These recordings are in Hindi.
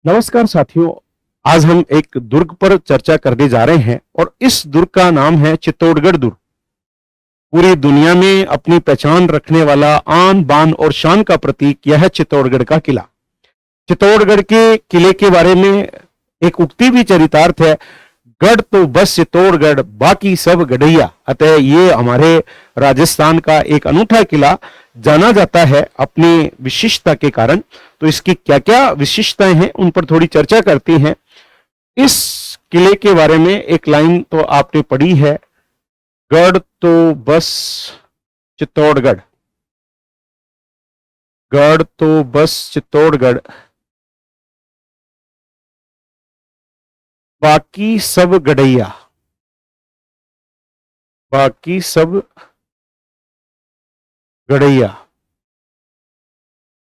नमस्कार साथियों। आज हम एक दुर्ग पर चर्चा करने जा रहे हैं और इस दुर्ग का नाम है चित्तौड़गढ़ दुर्ग। पूरी दुनिया में अपनी पहचान रखने वाला आन बान और शान का प्रतीक यह है चित्तौड़गढ़ का किला। चित्तौड़गढ़ के किले के बारे में एक उक्ति भी चरितार्थ है, गढ़ तो बस चित्तौड़गढ़ बाकी सब गढ़ैया। अतः ये हमारे राजस्थान का एक अनूठा किला जाना जाता है अपनी विशिष्टता के कारण। तो इसकी क्या क्या विशिष्टताएं हैं उन पर थोड़ी चर्चा करते हैं। इस किले के बारे में एक लाइन तो आपने पढ़ी है, गढ़ तो बस चित्तौड़गढ़, गढ़ तो बस चित्तौड़गढ़ बाकी सब गढ़ैया, बाकी सब गढ़ैया।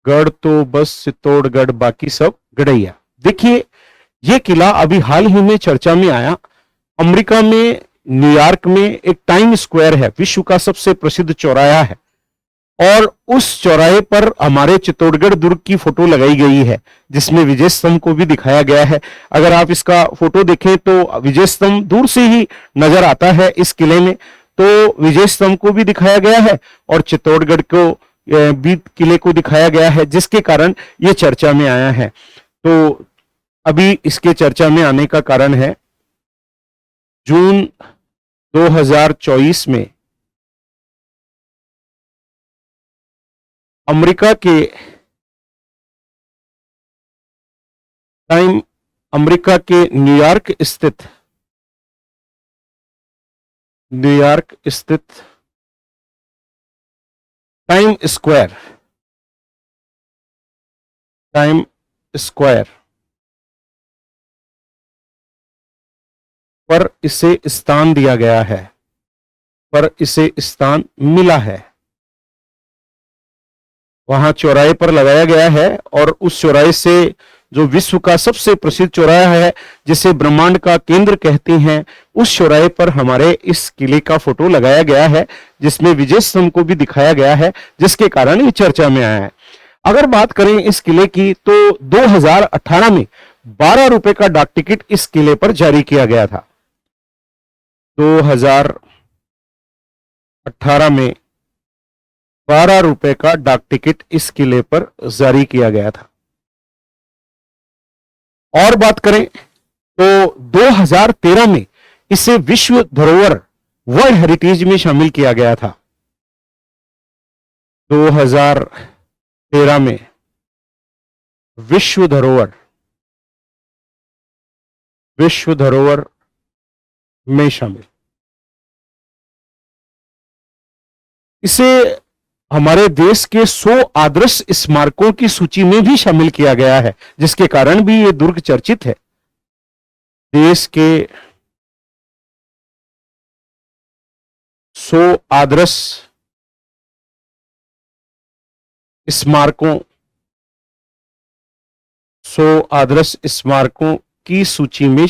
गढ़ तो बस चित्तौड़गढ़ बाकी सब गढ़ैया। देखिए, यह किला अभी हाल ही में चर्चा में आया। अमेरिका में न्यूयॉर्क में एक टाइम स्क्वायर है, विश्व का सबसे प्रसिद्ध चौराहा है, और उस चौराहे पर हमारे चित्तौड़गढ़ दुर्ग की फोटो लगाई गई है, जिसमें विजय स्तंभ को भी दिखाया गया है। अगर आप इसका फोटो देखें तो विजय स्तंभ दूर से ही नजर आता है इस किले में, तो विजय स्तंभ को भी दिखाया गया है और चित्तौड़गढ़ को भी किले को दिखाया गया है, जिसके कारण यह चर्चा में आया है। तो अभी इसके चर्चा में आने का कारण है, जून 2024 में अमेरिका के न्यूयॉर्क स्थित टाइम स्क्वायर पर इसे स्थान दिया गया है, पर इसे स्थान मिला है। वहां चौराहे पर लगाया गया है और उस चौराहे से, जो विश्व का सबसे प्रसिद्ध चौराहा है, जिसे ब्रह्मांड का केंद्र कहते हैं, उस चौराहे पर हमारे इस किले का फोटो लगाया गया है, जिसमें विजय स्तंभ को भी दिखाया गया है, जिसके कारण ये चर्चा में आया है। अगर बात करें इस किले की, तो 2018 में 12 रुपए का डाक टिकट इस किले पर जारी किया गया था। 2018 में 12 रुपए का डाक टिकट इस किले पर जारी किया गया था। और बात करें तो 2013 में इसे विश्व धरोहर वर्ल्ड हेरिटेज में शामिल किया गया था। 2013 में विश्व धरोहर में शामिल। इसे हमारे देश के 100 आदर्श स्मारकों की सूची में भी शामिल किया गया है, जिसके कारण भी ये दुर्ग चर्चित है। देश के 100 आदर्श स्मारकों की सूची में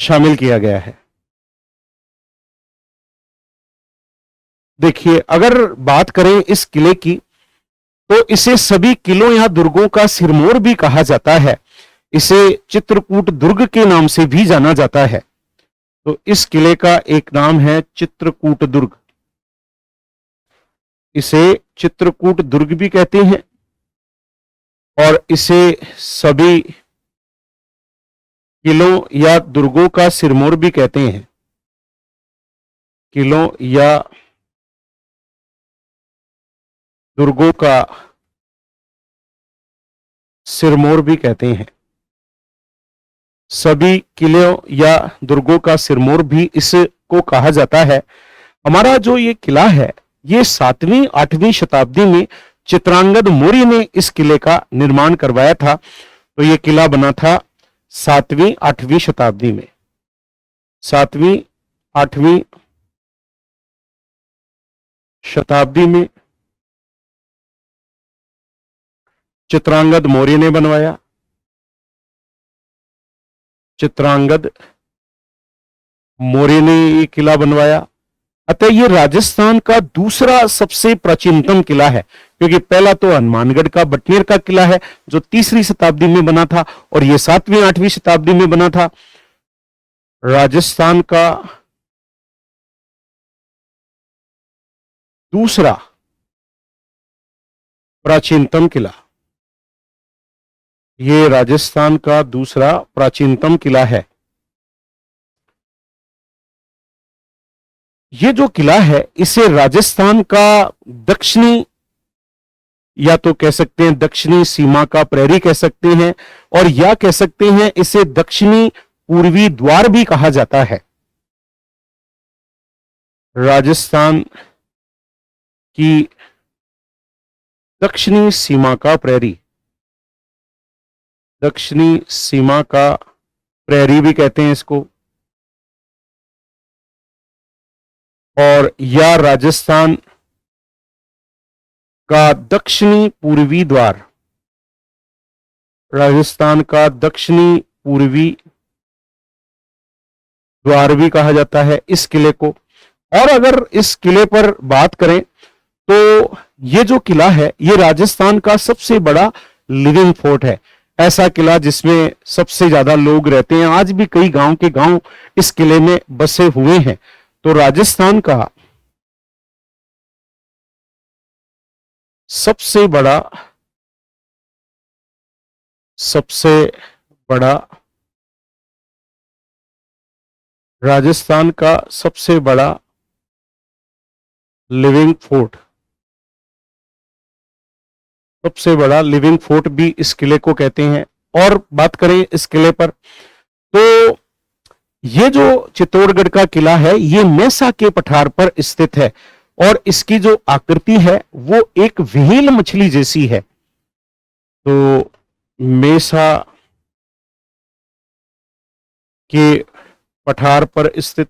शामिल किया गया है। देखिए, अगर बात करें इस किले की, तो इसे सभी किलों या दुर्गों का सिरमौर भी कहा जाता है। इसे चित्रकूट दुर्ग के नाम से भी जाना जाता है। तो इस किले का एक नाम है चित्रकूट दुर्ग। इसे चित्रकूट दुर्ग भी कहते हैं और इसे सभी किलों या दुर्गों का सिरमौर भी कहते हैं। किलों या दुर्गों का सिरमौर भी कहते हैं। सभी किलों या दुर्गों का सिरमौर भी इसको कहा जाता है। हमारा जो ये किला है, ये 7वीं 8वीं शताब्दी में चित्रांगद मौर्य ने इस किले का निर्माण करवाया था। तो ये किला बना था 7वीं 8वीं शताब्दी में। 7वीं 8वीं शताब्दी में चित्रांगद मौर्य ने बनवाया। चित्रांगद मौर्य ने ये किला बनवाया अतः ये राजस्थान का दूसरा सबसे प्राचीनतम किला है, क्योंकि पहला तो हनुमानगढ़ का बटनेर का किला है जो 3री शताब्दी में बना था, और ये 7वीं 8वीं शताब्दी में बना था। राजस्थान का दूसरा प्राचीनतम किला, ये राजस्थान का दूसरा प्राचीनतम किला है। ये जो किला है इसे राजस्थान का दक्षिणी, या तो कह सकते हैं दक्षिणी सीमा का प्रहरी कह सकते हैं, और या कह सकते हैं इसे दक्षिणी पूर्वी द्वार भी कहा जाता है। राजस्थान की दक्षिणी सीमा का प्रहरी, दक्षिणी सीमा का प्रहरी भी कहते हैं इसको, और या राजस्थान का दक्षिणी पूर्वी द्वार, राजस्थान का दक्षिणी पूर्वी द्वार भी कहा जाता है इस किले को। और अगर इस किले पर बात करें तो ये जो किला है ये राजस्थान का सबसे बड़ा लिविंग फोर्ट है, ऐसा किला जिसमें सबसे ज्यादा लोग रहते हैं। आज भी कई गांव के गांव इस किले में बसे हुए हैं। तो राजस्थान का सबसे बड़ा राजस्थान का सबसे बड़ा लिविंग फोर्ट, सबसे बड़ा लिविंग फोर्ट भी इस किले को कहते हैं। और बात करें इस किले पर तो ये जो चित्तौड़गढ़ का किला है ये मेसा के पठार पर स्थित है, और इसकी जो आकृति है वो एक व्हेल मछली जैसी है। तो मेसा के पठार पर स्थित,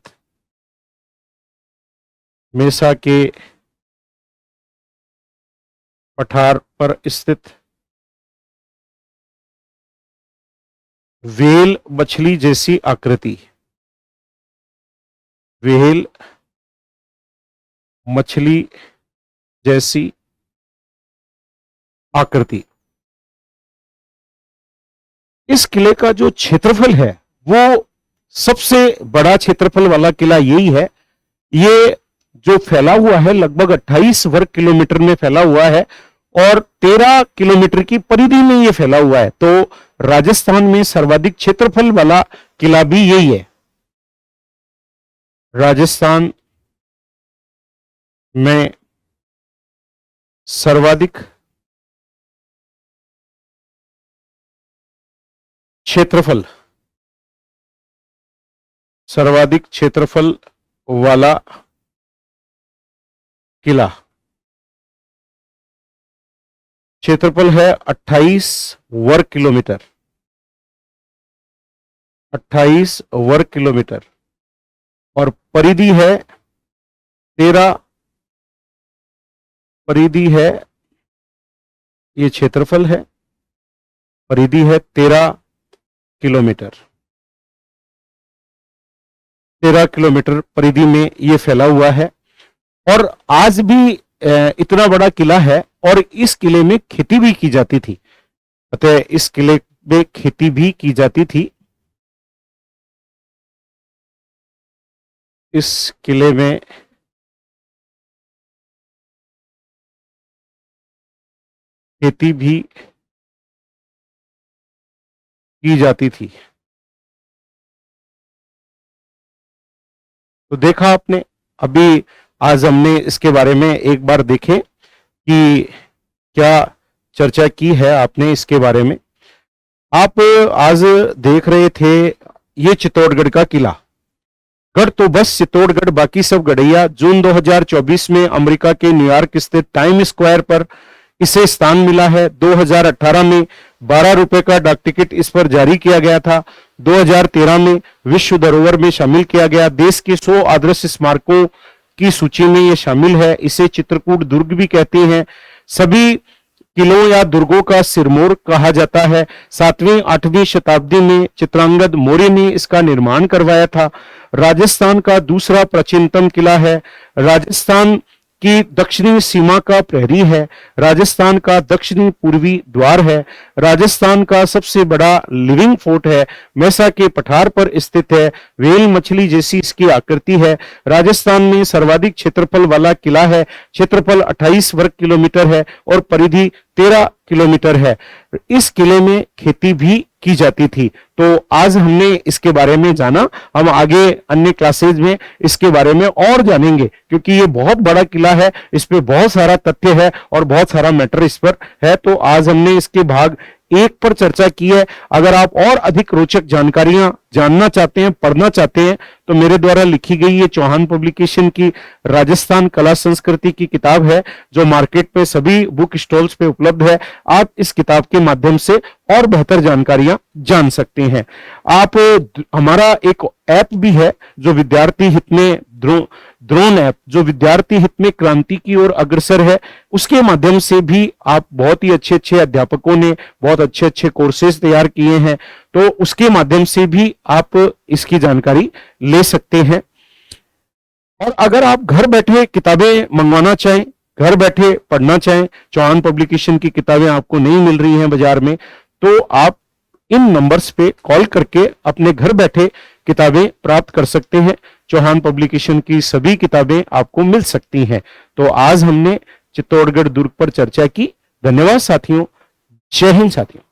मेसा के पठार पर स्थित व्हेल मछली जैसी आकृति, व्हेल मछली जैसी आकृति। इस किले का जो क्षेत्रफल है वो सबसे बड़ा क्षेत्रफल वाला किला यही है। ये जो फैला हुआ है लगभग 28 वर्ग किलोमीटर में फैला हुआ है, और 13 किलोमीटर की परिधि में ये फैला हुआ है। तो राजस्थान में सर्वाधिक क्षेत्रफल वाला किला भी यही है। राजस्थान में सर्वाधिक क्षेत्रफल वाला किला, क्षेत्रफल है 28 वर्ग किलोमीटर, 28 वर्ग किलोमीटर, और परिधि है 13, परिधि है, ये क्षेत्रफल है, परिधि है 13 किलोमीटर, 13 किलोमीटर परिधि में ये फैला हुआ है। और आज भी इतना बड़ा किला है, और इस किले में खेती भी की जाती थी। अतः इस किले में खेती भी की जाती थी। इस किले में खेती भी की जाती थी। तो देखा आपने, अभी आज हमने इसके बारे में एक बार देखें कि क्या चर्चा की है आपने इसके बारे में। आप आज देख रहे थे ये चित्तौड़गढ़ का किला। गढ़ तो बस चित्तौड़गढ़, बाकी सब गढ़ैया। जून 2024 में अमेरिका के न्यूयॉर्क स्थित टाइम स्क्वायर पर इसे स्थान मिला है। 2018 में 12 रुपए का डाक टिकट इस पर जारी किया गया था। 2013 में विश्व धरोहर में शामिल किया गया। देश के 100 आदर्श स्मारकों की सूची में यह शामिल है। इसे चित्रकूट दुर्ग भी कहते हैं। सभी किलों या दुर्गों का सिरमौर कहा जाता है। 7वीं 8वीं शताब्दी में चित्रांगद मौर्य ने इसका निर्माण करवाया था। राजस्थान का दूसरा प्राचीनतम किला है। राजस्थान की दक्षिणी सीमा का प्रहरी है। राजस्थान का दक्षिणी पूर्वी द्वार है। राजस्थान का सबसे बड़ा लिविंग फोर्ट है। मैसा के पठार पर स्थित है। व्हेल मछली जैसी इसकी आकृति है। राजस्थान में सर्वाधिक क्षेत्रफल वाला किला है। क्षेत्रफल 28 वर्ग किलोमीटर है और परिधि 13 किलोमीटर है। इस किले में खेती भी की जाती थी। तो आज हमने इसके बारे में जाना, हम आगे अन्य क्लासेज में इसके बारे में और जानेंगे, क्योंकि ये बहुत बड़ा किला है, इस पे बहुत सारा तथ्य है और बहुत सारा मैटर इस पर है। तो आज हमने इसके भाग 1 पर चर्चा की है। अगर आप और अधिक रोचक जानकारियां जानना चाहते हैं, पढ़ना चाहते हैं, तो मेरे द्वारा लिखी गई ये चौहान पब्लिकेशन की राजस्थान कला संस्कृति की किताब है, जो मार्केट पे सभी बुक स्टॉल्स पे उपलब्ध है। आप इस किताब के माध्यम से और बेहतर जानकारियां जान सकते हैं। आप हमारा एक ऐप भी है जो विद्यार्थी हित में द्रोण ऐप, जो विद्यार्थी हित में क्रांति की ओर अग्रसर है, उसके माध्यम से भी आप बहुत ही अच्छे अच्छे अध्यापकों ने बहुत अच्छे अच्छे कोर्सेज तैयार किए हैं, तो उसके माध्यम से भी आप इसकी जानकारी ले सकते हैं। और अगर आप घर बैठे किताबें मंगवाना चाहें, घर बैठे पढ़ना चाहें, चौहान पब्लिकेशन की किताबें आपको नहीं मिल रही हैं बाजार में, तो आप इन नंबर्स पे कॉल करके अपने घर बैठे किताबें प्राप्त कर सकते हैं। चौहान पब्लिकेशन की सभी किताबें आपको मिल सकती हैं। तो आज हमने चित्तौड़गढ़ दुर्ग पर चर्चा की। धन्यवाद साथियों। जय हिंद साथियों।